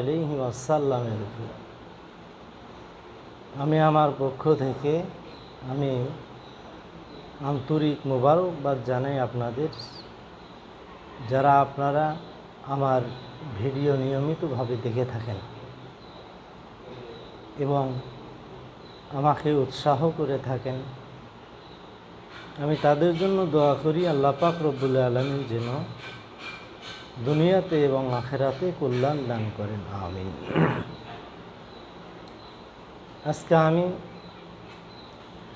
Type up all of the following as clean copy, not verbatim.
আলাইহি ওয়াসাল্লামের উপর। আমি আমার পক্ষ থেকে আমি আন্তরিক মোবারকবাদ জানাই আপনাদের, যারা আপনারা আমার ভিডিও নিয়মিতভাবে দেখে থাকেন এবং আমাকে উৎসাহ করে থাকেন। আমি তাদের জন্য দোয়া করি, আল্লাহ পাক রব্বুল আলামিন যেন দুনিয়াতে এবং আখিরাতে কল্যাণ দান করেন, আমিন। আজকে আমি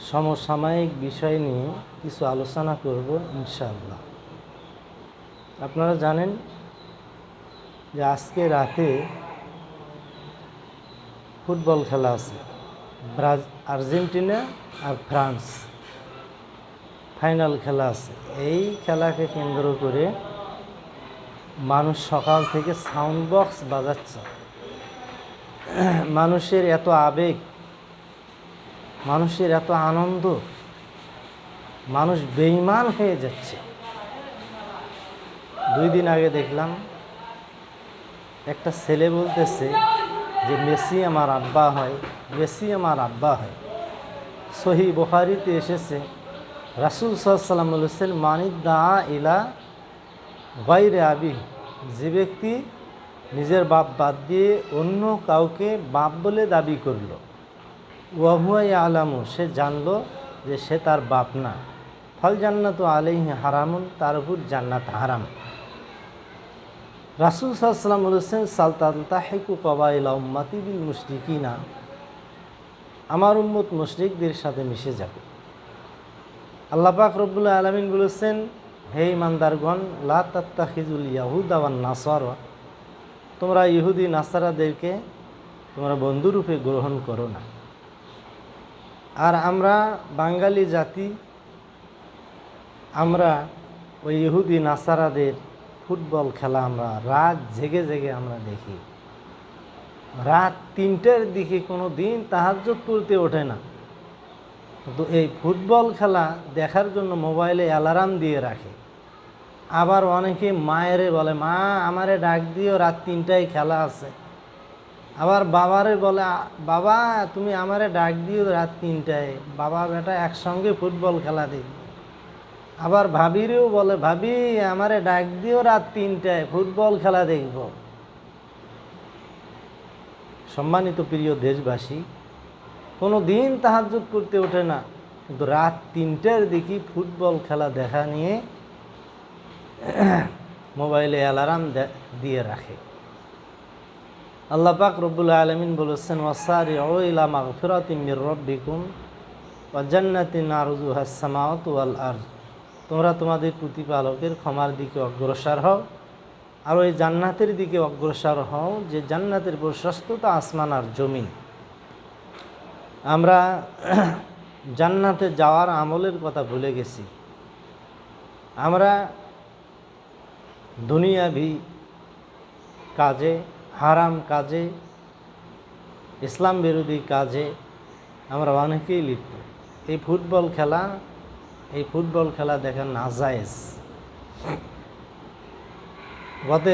সমসাময়িক বিষয় নিয়ে কিছু আলোচনা করব ইনশাআল্লাহ। আপনারা জানেন যে আজকে রাতে ফুটবল খেলা আছে, আর্জেন্টিনা আর ফ্রান্স ফাইনাল খেলা আছে। এই খেলাকে কেন্দ্র করে মানুষ সকাল থেকে সাউন্ড বক্স বাজাচ্ছে। মানুষের এত আবেগ, মানুষের এত আনন্দ, মানুষ বেঈমান হয়ে যাচ্ছে। 2 দিন আগে দেখলাম একটা ছেলে বলতেছে যে মেসি আমার আব্বা হয়, মেসি আমার আব্বা হয়। সহিহ বুখারীতে এসেছে, রাসূল সাল্লাল্লাহু আলাইহি ওয়াসাল্লাম বলেছেন, মানিদ্দা ইলা গায়রি আবি, যে ব্যক্তি নিজের বাপ বাদ দিয়ে অন্য কাউকে বাপ বলে দাবি করল, ওয়া হুয়া ইয়ালামু, সে জানলো যে সে তার বাপ না, ফাল জান্নাতু আলাইহি হারামুন, তার উপর জান্নাত হারাম। রাসূল সাল্লাল্লাহু আলাইহি ওয়াসাল্লাম বলেছেন, সালতালতাহিকু কবাইলা উম্মতি বিল মুশরিকিনা, আমার উম্মত মুশরিকদের সাথে মিশে যাবে। আল্লাহ পাক রব্বুল আলামিন বলেছেন, হে ইমানদারগণ, লা তাত্তাখিজুল ইয়াহুদা ওয়ান নাসারা, তোমরা ইহুদি নাসারাদেরকে তোমরা বন্ধুরূপে গ্রহণ করো না। আর আমরা বাঙালি জাতি, আমরা ওই ইহুদি নাসারাদের ফুটবল খেলা আমরা রাত জেগে জেগে আমরা দেখি। রাত 3টার দিকে কোনো দিন তাহাজ্জুদ পড়তে ওঠে না, কিন্তু এই ফুটবল খেলা দেখার জন্য মোবাইলে অ্যালার্ম দিয়ে রাখে। আবার অনেকে মায়েরে বলে, মা আমারে ডাক দিও, রাত 3টায় খেলা আছে। আবার বাবারে বলে, বাবা তুমি আমারে ডাক দিও রাত 3টায়, বাবা বেটা একসঙ্গে ফুটবল খেলা দেখব। আবার ভাবিরেও বলে, ভাবি আমারে ডাক দিও রাত 3টায়, ফুটবল খেলা দেখব। সম্মানিত প্রিয় দেশবাসী, কোনো দিন তাহাজ্জুদ করতে ওঠে না, কিন্তু রাত 3টার দিকে ফুটবল খেলা দেখা নিয়ে মোবাইলে অ্যালার্ম দিয়ে রাখে। আল্লাহ পাক রব্বুল আলামিন বলেছেন, ওয়াসারিউ ইলা মাগফিরাতিম মির রাব্বিকুম ওয়া জান্নাতিন আরযুহাস সামাওয়াতু ওয়াল আরদ, তোমরা তোমাদের প্রতিপালকের ক্ষমার দিকে অগ্রসর হও আর ওই জান্নাতের দিকে অগ্রসর হও যে জান্নাতের প্রশস্ততা আসমান আর জমিন। আমরা জান্নাতে যাওয়ার আমলের কথা ভুলে গেছি। আমরা দুনিয়াভি কাজে, হারাম কাজে, ইসলাম বিরোধী কাজে আমরা অনেকেই লিপ্ত। এই ফুটবল খেলা দেখা নাজায়েজ। গত